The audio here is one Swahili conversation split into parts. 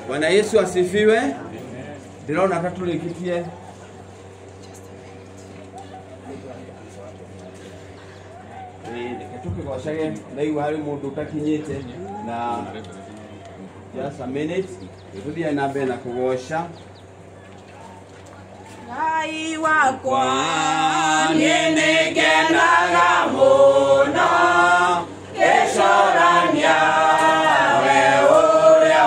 Bwana Yesu asifiwe. Ndĩrona tatũrĩkĩtie tukigocage ndaigua harĩ mũndũ ũtakinyĩte na just a minute tuthiĩ na mbere na kũgoca. Ngai wakwa nĩngenaga mũno gĩcorania we ũrĩa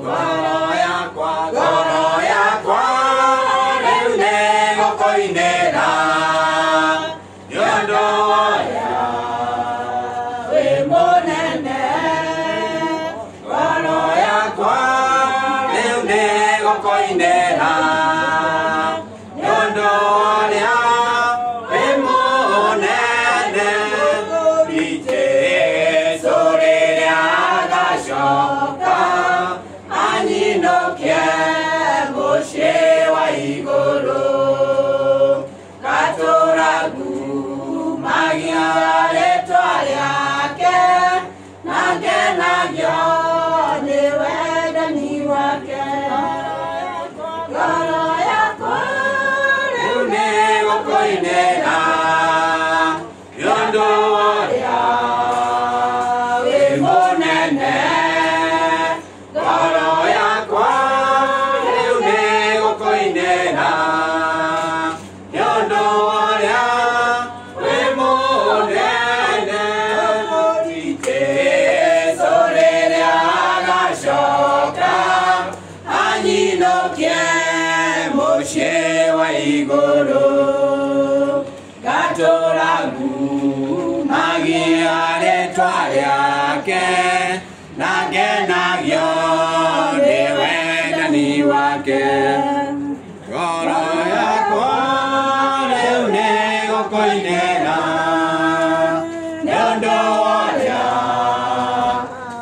ngoro yakwa rĩu nĩgũkũinĩra nĩũndũ ũrĩa wĩ mũnene. Ngoro yakwa rĩu nĩgũkũinĩra nĩũndũ ũrĩa wĩ mũnene. Jesũ rĩrĩa agacoka anyinũkie mũciĩ wa igũrũ, gatũragumagia rĩĩtwa rĩake na ngenagio nĩ wendani wake. Ngoro yakwa rĩu nĩgũkũinĩra nĩũndũ ũrĩa wĩ mũnene. Ngoro yakwa rĩu nĩgũkũinĩra nĩũndũ ũrĩa wĩ mũnene. Jesũ rĩrĩa agacoka anyinũkie mũciĩ wa igũrũ, gatũragumagia rĩĩtwa rĩake na ngenagio nĩ wendani wake. Ngoro yakwa rĩu nĩgũkũinĩra nĩũndũ ũrĩa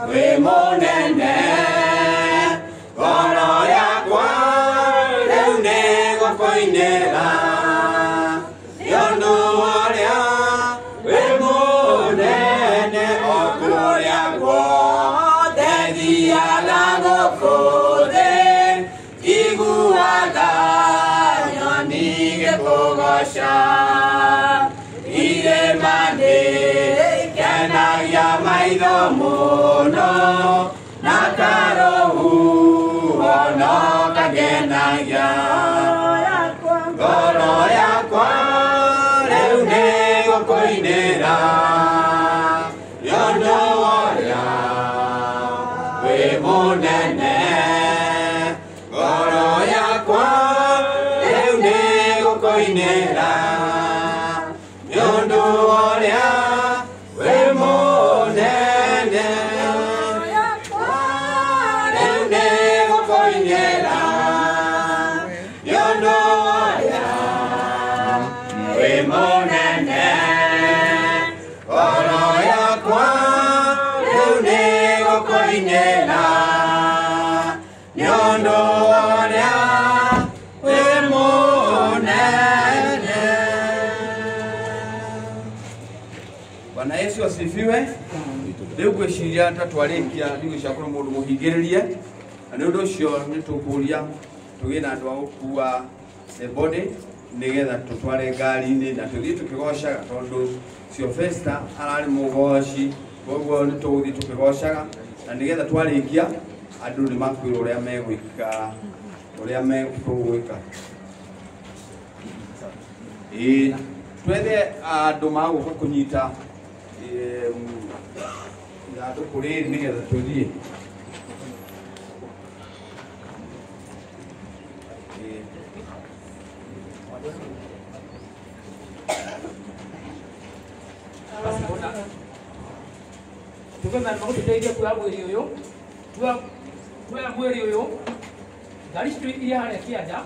wĩ mũnene. Ngoro yakwa rĩu nĩgũkũinĩra nĩũndũ ũrĩa wĩ mũnene. O kũrĩa guothe thiaga gũkũ thĩ iguaga nyoni gĩkũgoca, irĩma nĩikenagia maitho mũno na karũhuho no kangenagia. Ngoro yakwa rĩu nĩgũkũinĩra nĩũndũ ũrĩa wĩ mũnene. Ngoro yakwa rĩu nĩgũkũinĩra nĩũndũ ũrĩa wĩ mũnene. Rĩu nĩgũkũinĩra nĩũndũ ũrĩa wĩ mũnene. Ngoro yakwa rĩu nĩgũkũinĩra nĩũndũ ũrĩa wĩ mũnene. Bwana Yesu asifiwe. Rĩu ngwĩciria tatwarĩkia ndigũcokorwo mũndũ mũhingĩrĩrie, na nĩ ũndũ ũcio nĩtũkũria tũgĩe na andũ a gũkua the body nĩgetha tũtware ngari-inĩ na tũthiĩ tũkĩgocaga, tondũ Sylvester ararĩ mũgoci, koguo nĩtũgũthiĩ tũkĩgocaga na nĩgetha twarĩkia andũ nĩmakwĩrwo ũrĩa megwĩka ũrĩa megũgwĩka. Twethe andũ magũka kũnyita ithandũkũ rĩrĩ nĩgetha tũthiĩ. Tukienda tuteithie kwa mwili huyo, tuya mwili huyo, ngari citu iria harĩa kĩanda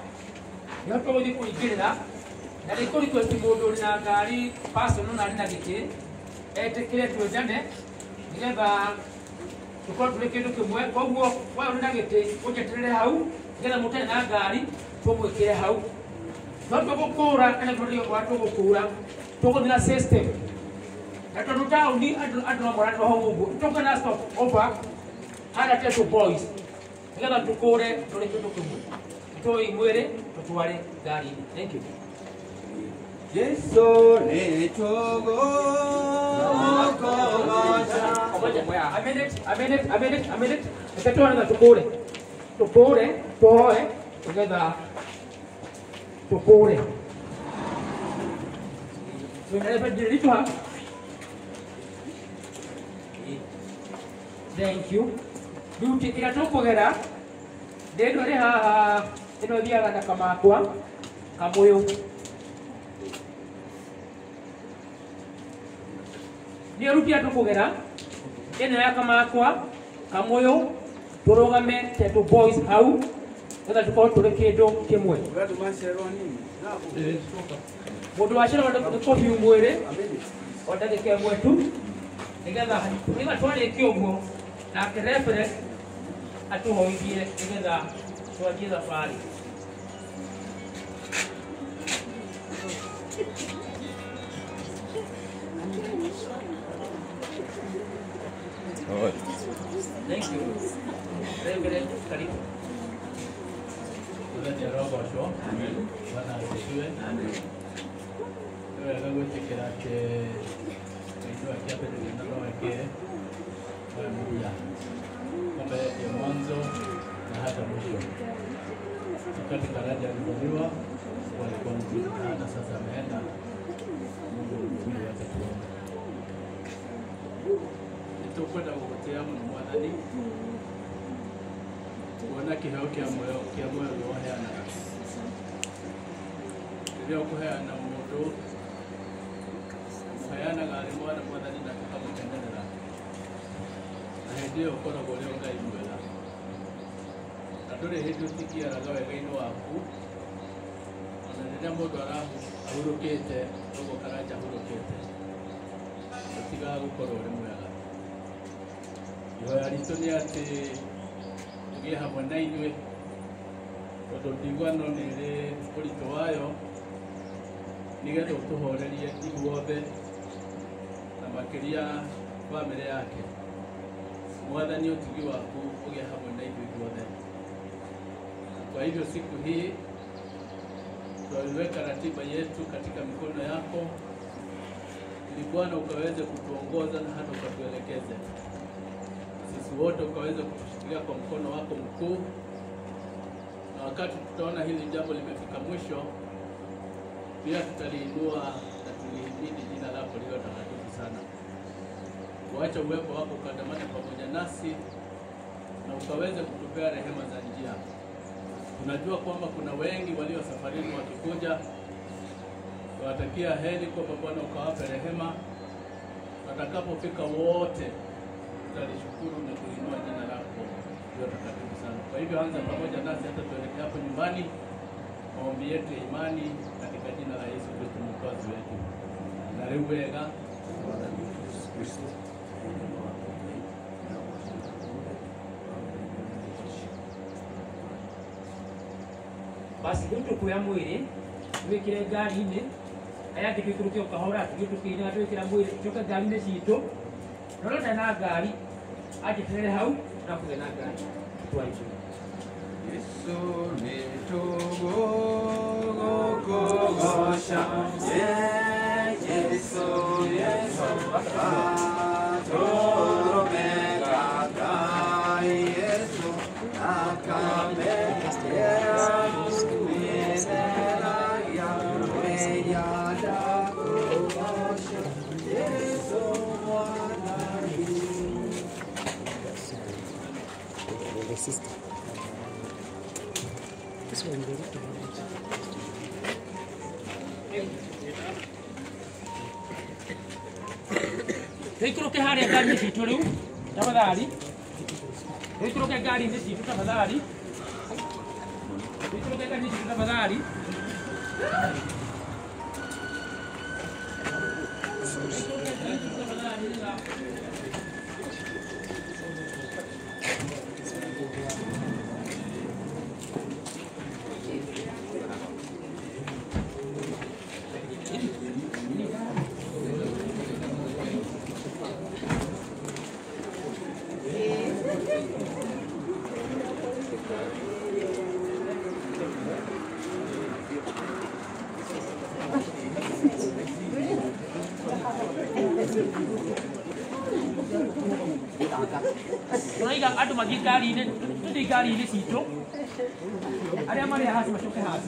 nĩho tũgũthiĩ kũingĩrĩra, na nĩkũrequest mũndũ ũrĩ na ngari personal na arĩ na gĩtĩ etĩkĩre twendane nĩgetha tũkorwo tũrĩ kĩndũ kĩmwe. Koguo we ũrĩ na gĩtĩ ũnjeterere hau nĩgetha mũtarĩ na ngari tũmwĩkĩre hau. No tũgũkũra kana tũgũkũra tũgũthiĩ na system. Na tondũ taũni andũ no moranĩrwo hau ũguo, tũka na stop over harĩa Teso Boys nĩgetha tũkũre tũrĩ kĩndũ kĩmwe, tũi mwĩrĩ tũtware ngari-inĩ. Thank you. Yesu nĩtũgũkũgoca. A minute. Nĩtũtware tũkũre tũhoe nĩgetha tũkũre. Thank you. Duty ira tũkũgera Ndeno ri haha ino thiaga na kamakwa kamuyu ni rutia tukugera ino ya kamakwa kamuyu turugame tetu boys hau nda tuko turi kindu kimwe mundu wacira ndo kofi umwire ondage ke mwetu nigetha niga twarĩkia ũguo nake referee atuhoithie nigetha twanjie thabarĩ. Thank you. Reverend, karibu. Tunatia roho washo. Bwana asifiwe. Wewe wewe tikira ke ndio akiape ndio roho yake. Haleluya. Kama ya mwanzo na hata mwisho. Wakati daraja lilizaliwa walikuwa mzuri na hata sasa ameenda. Mungu ndiye atatuona. Nitokwenda kukutia mwadhani. Kuona kiheo kia moyo uheana ndio kuheana mundu kuheana gari mwana mwathani na tukamukenderera na hindi iyo ukoragwo uri Ngai mwega na nduri hindi utikiaraga wega-ini waku ona riria mundu ahurukite uguo karanja ahurukite utigaga gukorwo uri mwega. Ihoya ritu ni ati tugie hamwe na inyuĩ tondũ ndigwano nĩ ĩrĩ ũritũ wayo nĩgetha ũtũhorerie ithuothe na makĩria bamĩrĩ yake. Mwathani ũtugi waku ũgĩe hamwe na ithuĩ ithuothe. Kwa hivyo siku hii tunaiweka ratiba yetu katika mikono yako ili Bwana ukaweze kutuongoza na hata ukatuelekeze sisi wote, ukaweze kutushikilia kwa mkono wako mkuu, na wakati tutaona hili jambo limefika mwisho pia tutaliinua na tulihimidi jina lako lilo takatifu sana. Kuacha uwepo wako ukandamane pamoja nasi na ukaweze kutupea rehema za njia. Tunajua kwamba kuna wengi walio safarini wakikuja, tunawatakia heri kwamba Bwana ukawape rehema. Watakapofika wote tutalishukuru na kuinua jina lako lilo takatifu sana. Kwa hivyo anza pamoja nasi hata tuelekea hapo nyumbani. Maombi yetu ya imani katika jina la Yesu Kristo mwokozi wetu. Na leo wega Kristo. Basi tukuya mwiri wikire ngari-inĩ aya ngĩtũikũrũkia ũkahora tũgĩtũkĩnya twĩkĩra mwĩrĩ tũcoke ngari-inĩ citũ norona na ngari anjĩterere hau na kũgĩa na ngari twaitũ. Yesu nĩtũgũgũkũgoca, Yesu Yesu tũrũmega Yesu akamegera mĩtheragia weyanda kũgoca Yesu mwathani. This one very good. Tũikũrũke harĩa ngari-inĩ citũ rĩu tafadhali. Tũikũrũke ngari-inĩ citũ tafadhali. Tũikũrũke ngari-inĩ citũ tafadhali. Tunaiga andũ mathiĩ ngari-inĩ, tũthiĩ ngari-inĩ citũ, arĩa marĩ haha macoke haha.